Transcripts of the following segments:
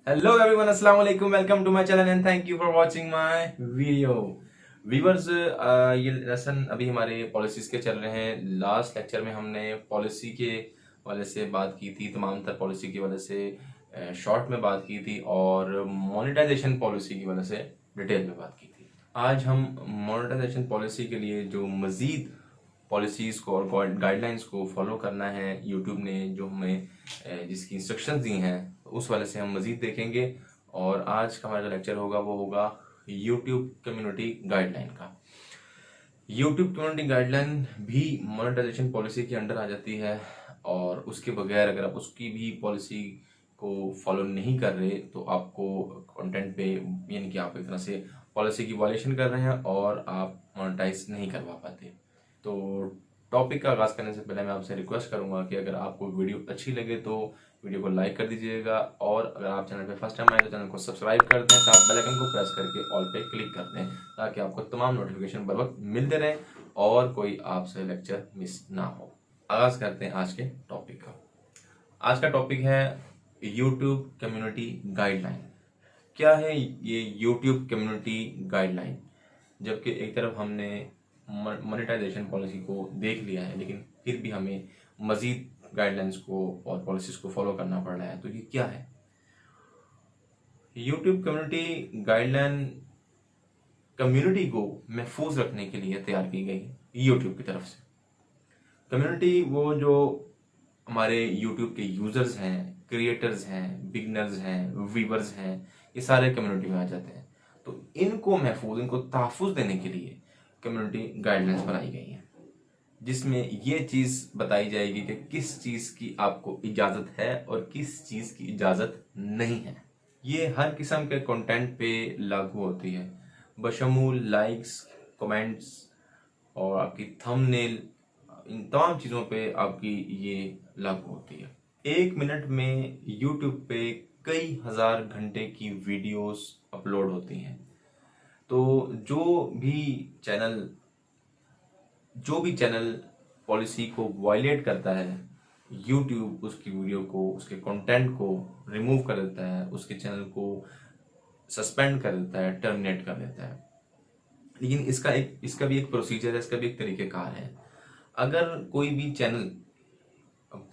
Hello everyone, अस्सलाम वालेकुम, welcome to my channel and thank you for watching my video. Viewers, ये lesson अभी हमारे पॉलिसीज के चल रहे हैं। लास्ट लेक्चर में हमने पॉलिसी के वाले से बात की थी, तमाम तर पॉलिसी की वजह से शॉर्ट में बात की थी और मोनेटाइजेशन पॉलिसी की वजह से डिटेल में बात की थी। आज हम मोनेटाइजेशन पॉलिसी के लिए जो मज़ीद पॉलिसीज़ को और गाइडलाइंस को फॉलो करना है, यूट्यूब ने जो हमें जिसकी इंस्ट्रक्शंस दी हैं उस वाले से हम मज़ीद देखेंगे। और आज का हमारा जो लेक्चर होगा वो होगा यूट्यूब कम्युनिटी गाइडलाइन का। यूट्यूब कम्युनिटी गाइडलाइन भी मोनेटाइजेशन पॉलिसी के अंडर आ जाती है और उसके बगैर अगर आप उसकी भी पॉलिसी को फॉलो नहीं कर रहे तो आपको कंटेंट पे, यानी कि आप एक तरह से पॉलिसी की वायलेशन कर रहे हैं और आप मोनेटाइज नहीं करवा पाते। तो टॉपिक का आगाज़ करने से पहले मैं आपसे रिक्वेस्ट करूंगा कि अगर आपको वीडियो अच्छी लगे तो वीडियो को लाइक कर दीजिएगा और अगर आप चैनल पे फर्स्ट टाइम आए तो चैनल को सब्सक्राइब कर दें, साथ बेल आइकन को प्रेस करके ऑल पे क्लिक कर दें ताकि आपको तमाम नोटिफिकेशन बर वक्त मिलते रहें और कोई आपसे लेक्चर मिस ना हो। आगाज़ करते हैं आज के टॉपिक का। आज का टॉपिक है यूट्यूब कम्युनिटी गाइडलाइन। क्या है ये यूट्यूब कम्युनिटी गाइडलाइन? जबकि एक तरफ हमने मोनेटाइजेशन पॉलिसी को देख लिया है लेकिन फिर भी हमें मज़ीद गाइडलाइंस को और पॉलिसीज़ को फॉलो करना पड़ रहा है, तो ये क्या है? यूट्यूब कम्युनिटी गाइडलाइन कम्युनिटी को महफूज रखने के लिए तैयार की गई यूट्यूब की तरफ से। कम्युनिटी वो जो हमारे यूट्यूब के यूज़र्स हैं, क्रिएटर्स हैं, बिगनर्स हैं, व्यूवर्स हैं, ये सारे कम्युनिटी में आ जाते हैं। तो इनको महफूज, इनको तहफ़्फ़ुज़ देने के लिए कम्युनिटी गाइडलाइंस बनाई गई हैं जिसमें ये चीज़ बताई जाएगी कि किस चीज़ की आपको इजाज़त है और किस चीज़ की इजाज़त नहीं है। ये हर किस्म के कंटेंट पे लागू होती है, बशमूल लाइक्स, कमेंट्स और आपकी थंबनेल, इन तमाम चीज़ों पे आपकी ये लागू होती है। 1 मिनट में यूट्यूब पे कई हज़ार घंटे की वीडियोस अपलोड होती हैं। तो जो भी चैनल पॉलिसी को वायलेट करता है, यूट्यूब उसकी वीडियो को, उसके कंटेंट को रिमूव कर देता है, उसके चैनल को सस्पेंड कर देता है, टर्मिनेट कर देता है। लेकिन इसका भी एक प्रोसीजर है, इसका भी एक तरीक़ेकार है। अगर कोई भी चैनल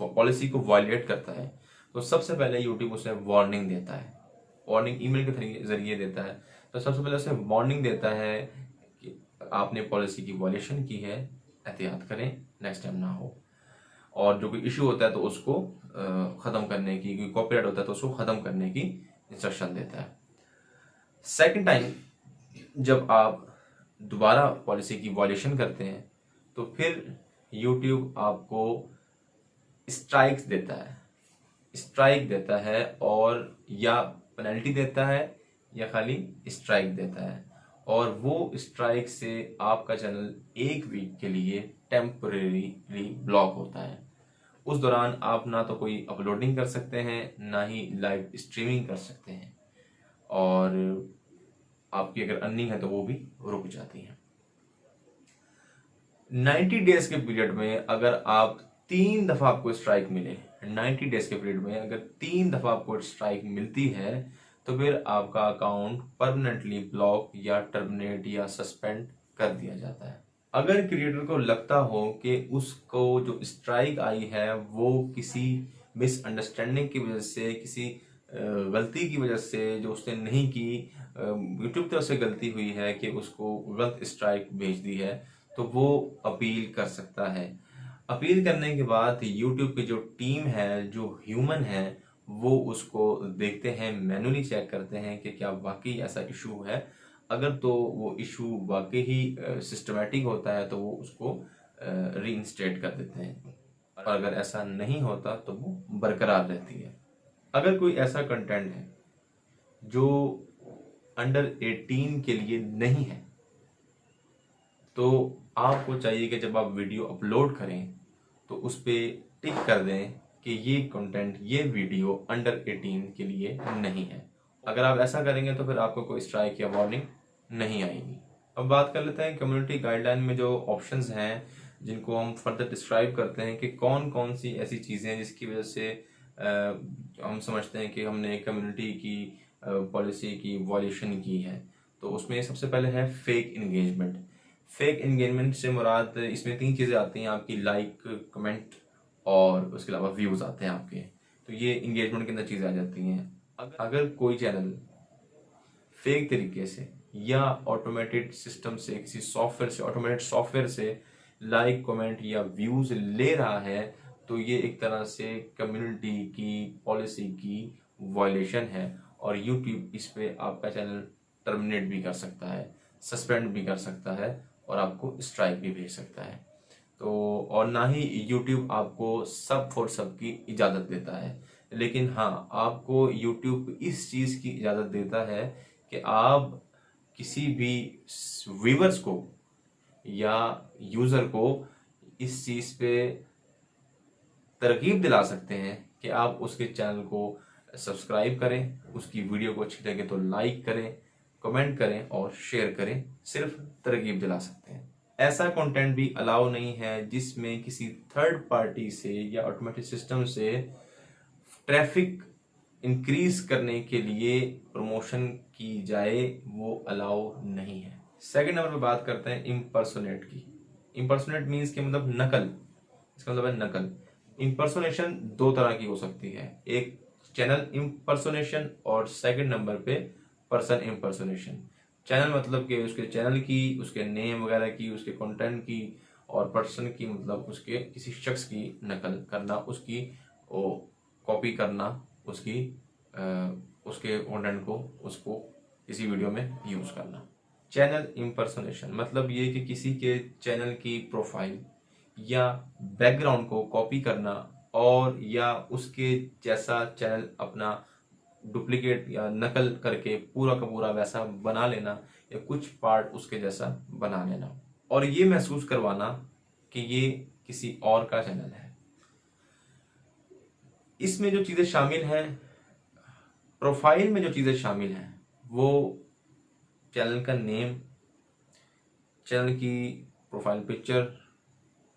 पॉलिसी को वायलेट करता है तो सबसे पहले यूट्यूब उसे वार्निंग देता है, वार्निंग ईमेल के जरिए देता है। तो सबसे पहले उसे वार्निंग देता है कि आपने पॉलिसी की वायलेशन की है, एहतियात करें, नेक्स्ट टाइम ना हो। और जो कोई इशू होता है तो उसको ख़त्म करने की, कोई कॉपीराइट होता है तो उसको ख़त्म करने की इंस्ट्रक्शन देता है। सेकंड टाइम जब आप दोबारा पॉलिसी की वायलेशन करते हैं तो फिर यूट्यूब आपको स्ट्राइक देता है और या पेनल्टी देता है या खाली स्ट्राइक देता है। और वो स्ट्राइक से आपका चैनल 1 वीक के लिए टेम्परेरी ब्लॉक होता है। उस दौरान आप ना तो कोई अपलोडिंग कर सकते हैं, ना ही लाइव स्ट्रीमिंग कर सकते हैं और आपकी अगर अर्निंग है तो वो भी रुक जाती है। 90 डेज के पीरियड में अगर आप 3 दफ़ा आपको स्ट्राइक मिले, 90 डेज के पीरियड में अगर 3 दफ़ा आपको स्ट्राइक मिलती है तो फिर आपका अकाउंट परमानेंटली ब्लॉक या टर्मिनेट या सस्पेंड कर दिया जाता है। अगर क्रिएटर को लगता हो कि उसको जो स्ट्राइक आई है वो किसी मिसअंडरस्टैंडिंग की वजह से, किसी गलती की वजह से जो उसने नहीं की, यूट्यूब तरफ से गलती हुई है कि उसको गलत स्ट्राइक भेज दी है, तो वो अपील कर सकता है। अपील करने के बाद यूट्यूब की जो टीम है, जो ह्यूमन है, वो उसको देखते हैं, मैनुअली चेक करते हैं कि क्या वाकई ऐसा इशू है। अगर तो वो इशू वाकई ही सिस्टमेटिक होता है तो वो उसको रीइंस्टेट कर देते हैं और अगर ऐसा नहीं होता तो वो बरकरार रहती है। अगर कोई ऐसा कंटेंट है जो अंडर 18 के लिए नहीं है तो आपको चाहिए कि जब आप वीडियो अपलोड करें तो उस पर टिक कर दें कि ये कंटेंट, ये वीडियो अंडर 18 के लिए नहीं है। अगर आप ऐसा करेंगे तो फिर आपको कोई स्ट्राइक या वार्निंग नहीं आएगी। अब बात कर लेते हैं कम्युनिटी गाइडलाइन में जो ऑप्शंस हैं जिनको हम फर्दर डिस्क्राइब करते हैं कि कौन कौन सी ऐसी चीज़ें हैं जिसकी वजह से हम समझते हैं कि हमने कम्युनिटी की पॉलिसी की वॉल्यूशन की है, तो उसमें सबसे पहले है फेक इंगेजमेंट। फेक इंगेजमेंट से मुराद इसमें 3 चीज़ें आती हैं आपकी, लाइक, कमेंट और उसके अलावा व्यूज़ आते हैं आपके। तो ये इंगेजमेंट के अंदर चीज़ें आ जाती हैं। अगर कोई चैनल फेक तरीके से या ऑटोमेटेड सिस्टम से, किसी सॉफ्टवेयर से, ऑटोमेटेड सॉफ्टवेयर से लाइक, कमेंट या व्यूज ले रहा है, तो ये एक तरह से कम्युनिटी की पॉलिसी की वायलेशन है और यूट्यूब इस पे आपका चैनल टर्मिनेट भी कर सकता है, सस्पेंड भी कर सकता है और आपको स्ट्राइक भी भेज सकता है। तो और ना ही यूट्यूब आपको सब फॉर सब की इजाज़त देता है, लेकिन हाँ, आपको यूट्यूब इस चीज़ की इजाज़त देता है कि आप किसी भी व्यूअर्स को या यूज़र को इस चीज़ पे तरगीब दिला सकते हैं कि आप उसके चैनल को सब्सक्राइब करें, उसकी वीडियो को अच्छी लगे तो लाइक करें, कमेंट करें और शेयर करें, सिर्फ तरगीब दिला सकते हैं। ऐसा कंटेंट भी अलाउ नहीं है जिसमें किसी थर्ड पार्टी से या ऑटोमेटिक सिस्टम से ट्रैफिक इंक्रीज करने के लिए प्रमोशन की जाए, वो अलाउ नहीं है। सेकंड नंबर पे बात करते हैं इम्पर्सोनेट की। इम्पर्सोनेट मीन्स के मतलब नकल, इसका मतलब है नकल। इम्पर्सोनेशन 2 तरह की हो सकती है, एक चैनल इम्पर्सोनेशन और सेकंड नंबर पे पर्सन इम्पर्सोनेशन। चैनल मतलब कि उसके चैनल की, उसके नेम वगैरह की, उसके कंटेंट की, और पर्सन की मतलब उसके किसी शख्स की नकल करना, उसकी कॉपी करना, उसके कंटेंट को उसको किसी वीडियो में यूज करना। चैनल इम्पर्सोनेशन मतलब ये कि किसी के चैनल की प्रोफाइल या बैकग्राउंड को कॉपी करना और या उसके जैसा चैनल अपना डुप्लीकेट या नकल करके पूरा का पूरा वैसा बना लेना या कुछ पार्ट उसके जैसा बना लेना और ये महसूस करवाना कि ये किसी और का चैनल है। इसमें जो चीज़ें शामिल हैं, प्रोफाइल में जो चीज़ें शामिल हैं, वो चैनल का नेम, चैनल की प्रोफाइल पिक्चर,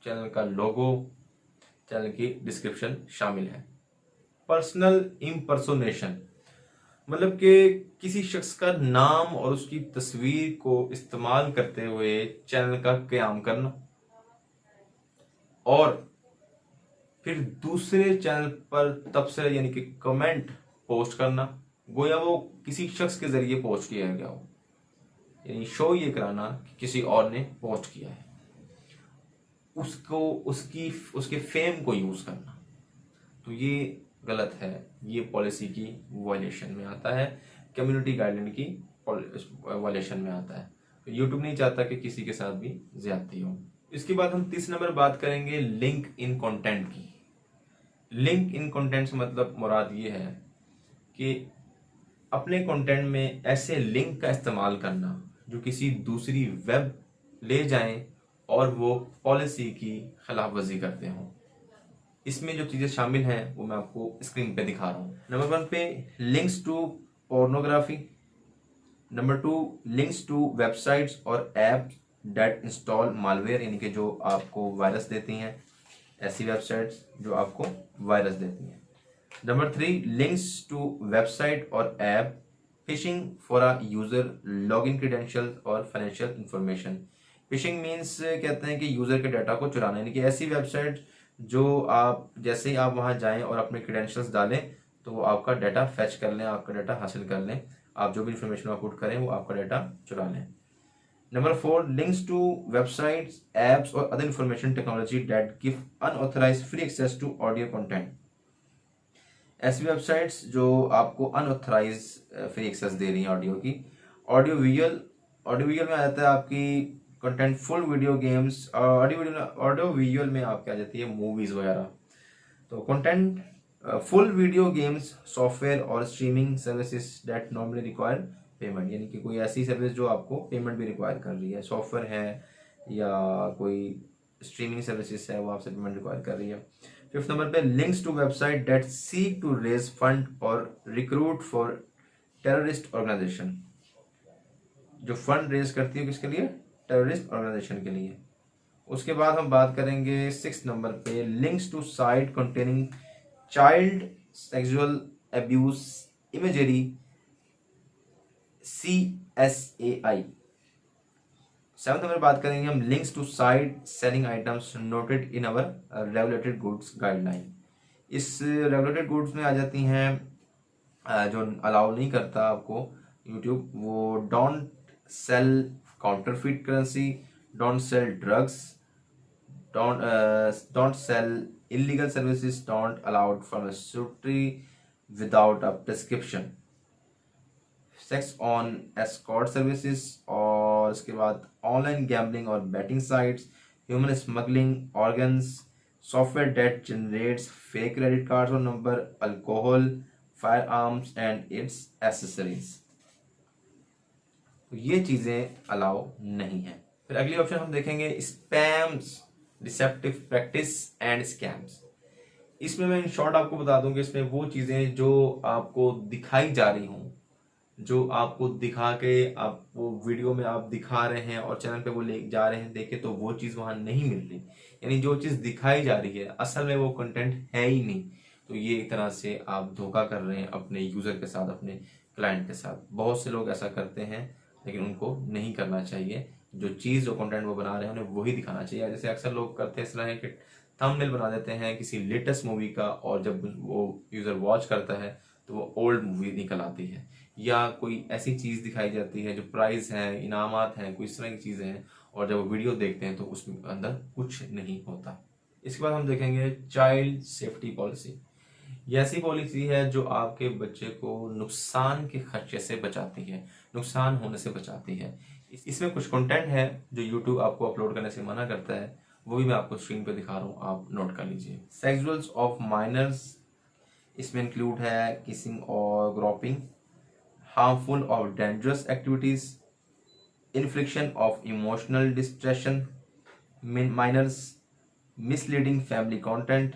चैनल का लोगो, चैनल की डिस्क्रिप्शन शामिल है। पर्सनल इम्पर्सोनेशन मतलब कि किसी शख्स का नाम और उसकी तस्वीर को इस्तेमाल करते हुए चैनल का क़याम करना और फिर दूसरे चैनल पर तबसरे यानी कि कमेंट पोस्ट करना, गोया वो किसी शख्स के जरिए पोस्ट किया गया हो, यानी शो ये कराना कि किसी और ने पोस्ट किया है, उसको उसके फेम को यूज करना। तो ये गलत है, ये पॉलिसी की वायलेशन में आता है, कम्युनिटी गाइडलाइन की वायलेशन में आता है। तो यूट्यूब नहीं चाहता कि किसी के साथ भी ज्यादती हो। इसके बाद हम 30 नंबर बात करेंगे लिंक इन कंटेंट की। लिंक इन कंटेंट से मतलब मुराद ये है कि अपने कंटेंट में ऐसे लिंक का इस्तेमाल करना जो किसी दूसरी वेब ले जाएं और वो पॉलिसी की खिलाफ वर्जी करते हों। इसमें जो चीज़ें शामिल हैं वो मैं आपको स्क्रीन पे दिखा रहा हूँ। नंबर 1 पे links to pornography, number 2 links to websites और ऐप्स डेट इंस्टॉल मालवेयर, यानी कि जो आपको वायरस देती हैं, ऐसी वेबसाइट्स जो आपको वायरस देती हैं। नंबर 3 लिंक्स टू वेबसाइट और app fishing for a user login credentials और फाइनेंशियल इंफॉर्मेशन। फिशिंग मीन्स कहते हैं कि यूजर के डाटा को चुराना, यानी कि ऐसी वेबसाइट जो आप जैसे ही आप वहां जाएं और अपने क्रेडेंशियल्स डालें तो वो आपका डाटा फेच कर लें, आपका डाटा हासिल कर लें, आप जो भी इंफॉर्मेशन आप पुट करें वो आपका डाटा चुरा लें। Number 4 links to websites, apps और other information technology that give unauthorised free access to audio content. ऐसी वेबसाइट्स जो आपको अनऑथराइज फ्री एक्सेस दे रही हैं ऑडियो की। ऑडियो विजुअल में आ जाता है आपकी content, full video games, audio visual में आपके आ जाती है मूवीज वगैरह। तो content, full video games, software और streaming services that normally require payment, यानी कि कोई ऐसी सर्विस जो आपको पेमेंट भी रिक्वायर कर रही है, सॉफ्टवेयर है या कोई स्ट्रीमिंग सर्विसेज है वो आपसे पेमेंट रिक्वायर कर रही है। 5th नंबर पे links to website that seek to raise fund और रिक्रूट फॉर टेररिस्ट ऑर्गेनाइजेशन, जो फंड रेज करती है किसके लिए, टेररिस्ट ऑर्गेनाइजेशन के लिए। उसके बाद हम बात करेंगे 6th नंबर पे links to site containing child sexual abuse imagery CSAI। Seventh number बात करेंगे हम links to site selling items noted in our regulated goods guideline. इस रेगुलेटेड गुड्स में आ जाती हैं जो अलाउ नहीं करता आपको यूट्यूब, वो don't sell counterfeit currency, don't sell drugs, don't sell illegal services, don't allowed pharmaceutical without a prescription, sex on escort services, और इसके बाद ऑनलाइन गैम्बलिंग और betting sites, human smuggling, organs, software that generates fake credit cards और number, alcohol, firearms and its accessories. तो ये चीज़ें allow नहीं है। फिर अगली ऑप्शन हम देखेंगे spams, deceptive practice and scams. इसमें मैं इन शॉर्ट आपको बता दूं कि इसमें वो चीज़ें जो आपको दिखाई जा रही हों, जो आपको दिखा के आप वो वीडियो में आप दिखा रहे हैं और चैनल पे वो ले जा रहे हैं देखे, तो वो चीज़ वहाँ नहीं मिल रही, यानी जो चीज़ दिखाई जा रही है असल में वो कंटेंट है ही नहीं। तो ये एक तरह से आप धोखा कर रहे हैं अपने यूज़र के साथ, अपने क्लाइंट के साथ। बहुत से लोग ऐसा करते हैं, लेकिन उनको नहीं करना चाहिए। जो चीज़, जो कंटेंट वो बना रहे हैं, उन्हें वही दिखाना चाहिए। जैसे अक्सर लोग करते हैं इस तरह है कि थंबनेल बना देते हैं किसी लेटेस्ट मूवी का, और जब वो यूज़र वॉच करता है तो वो ओल्ड मूवी निकल आती है, या कोई ऐसी चीज़ दिखाई जाती है जो प्राइस हैं, इनामात हैं, कोई इस तरह की चीज़ें हैं, और जब वो वीडियो देखते हैं तो उसमें अंदर कुछ नहीं होता। इसके बाद हम देखेंगे चाइल्ड सेफ्टी पॉलिसी। ये ऐसी पॉलिसी है जो आपके बच्चे को नुकसान के खर्चे से बचाती है, नुकसान होने से बचाती है। इसमें कुछ कंटेंट है जो यूट्यूब आपको अपलोड करने से मना करता है, वो भी मैं आपको स्क्रीन पे दिखा रहा हूँ, आप नोट कर लीजिए। सेक्सुअल्स ऑफ माइनर्स, इसमें इंक्लूड है किसिंग और ग्रोपिंग, हार्मफुल और dangerous activities, infliction of emotional distress minors, misleading family content,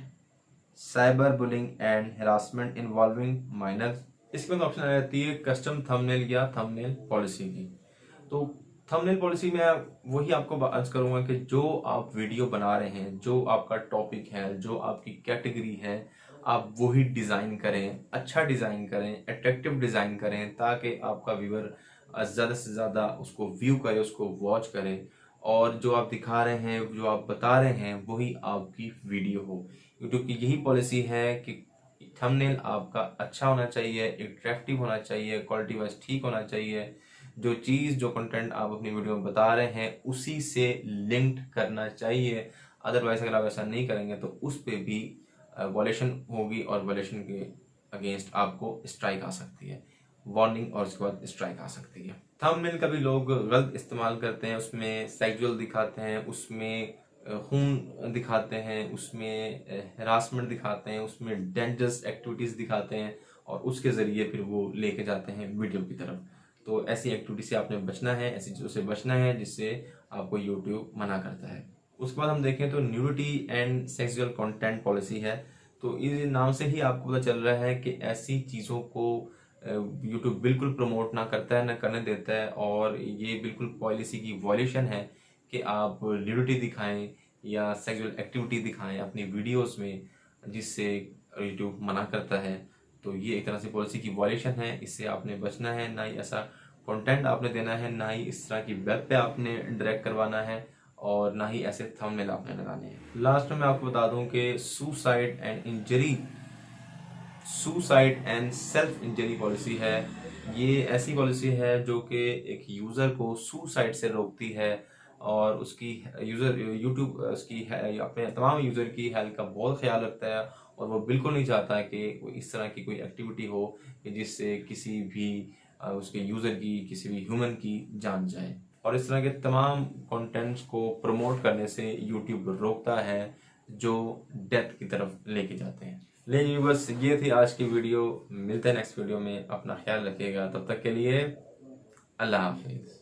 cyber bullying and harassment involving minors. इसके बाद ऑप्शन आ जाती है कस्टम थंबनेल या थंबनेल पॉलिसी की। तो थंबनेल पॉलिसी में वही आपको अर्ज करूंगा कि जो आप वीडियो बना रहे हैं, जो आपका टॉपिक है, जो आपकी कैटेगरी है, आप वही डिज़ाइन करें, अच्छा डिज़ाइन करें, अट्रैक्टिव डिज़ाइन करें, ताकि आपका व्यूअर ज़्यादा से ज़्यादा उसको व्यू करे, उसको वॉच करे, और जो आप दिखा रहे हैं, जो आप बता रहे हैं, वही आपकी वीडियो हो। यूट्यूब की यही पॉलिसी है कि थंबनेल आपका अच्छा होना चाहिए, अट्रैक्टिव होना चाहिए, क्वालिटी वाइज ठीक होना चाहिए, जो चीज़, जो कंटेंट आप अपनी वीडियो में बता रहे हैं उसी से लिंक्ड करना चाहिए। अदरवाइज अगर आप ऐसा नहीं करेंगे तो उस पर भी वॉलेशन होगी, और वॉलेशन के अगेंस्ट आपको स्ट्राइक आ सकती है, वार्निंग, और उसके बाद स्ट्राइक आ सकती है। थंबनेल का भी लोग गलत इस्तेमाल करते हैं, उसमें सेक्सुअल दिखाते हैं, उसमें खून दिखाते हैं, उसमें हरासमेंट दिखाते हैं, उसमें डेंजरस एक्टिविटीज़ दिखाते हैं, और उसके ज़रिए फिर वो लेके जाते हैं वीडियो की तरफ। तो ऐसी एक्टिविटी से आपने बचना है, ऐसी चीज़ों से बचना है जिससे आपको यूट्यूब मना करता है। उसके बाद हम देखें तो nudity and sexual content policy है। तो इस नाम से ही आपको पता चल रहा है कि ऐसी चीज़ों को यूट्यूब बिल्कुल प्रमोट ना करता है, ना करने देता है, और ये बिल्कुल पॉलिसी की वॉल्यूशन है कि आप न्यूडिटी दिखाएं या सेक्सुअल एक्टिविटी दिखाएं अपनी वीडियोस में, जिससे यूट्यूब मना करता है। तो ये एक तरह से पॉलिसी की वॉल्यूशन है, इससे आपने बचना है। ना ही ऐसा कंटेंट आपने देना है, ना ही इस तरह की वेब पे आपने डायरेक्ट करवाना है, और ना ही ऐसे थंबनेल आपने लगाने हैं। लास्ट में मैं आपको बता दूं कि suicide and self injury policy है। ये ऐसी पॉलिसी है जो कि एक यूज़र को सुसाइड से रोकती है, और उसकी यूट्यूब उसकी अपने तमाम यूज़र की हेल्थ का बहुत ख्याल रखता है, और वो बिल्कुल नहीं चाहता कि इस तरह की कोई एक्टिविटी हो कि जिससे किसी भी उसके यूज़र की, किसी भी ह्यूमन की जान जाए। और इस तरह के तमाम कंटेंट्स को प्रमोट करने से यूट्यूब रोकता है, जो डेथ की तरफ लेके जाते हैं। लेकिन बस ये थी आज की वीडियो। मिलते हैं नेक्स्ट वीडियो में, अपना ख्याल रखिएगा, तब तक के लिए अल्लाह हाफिज़।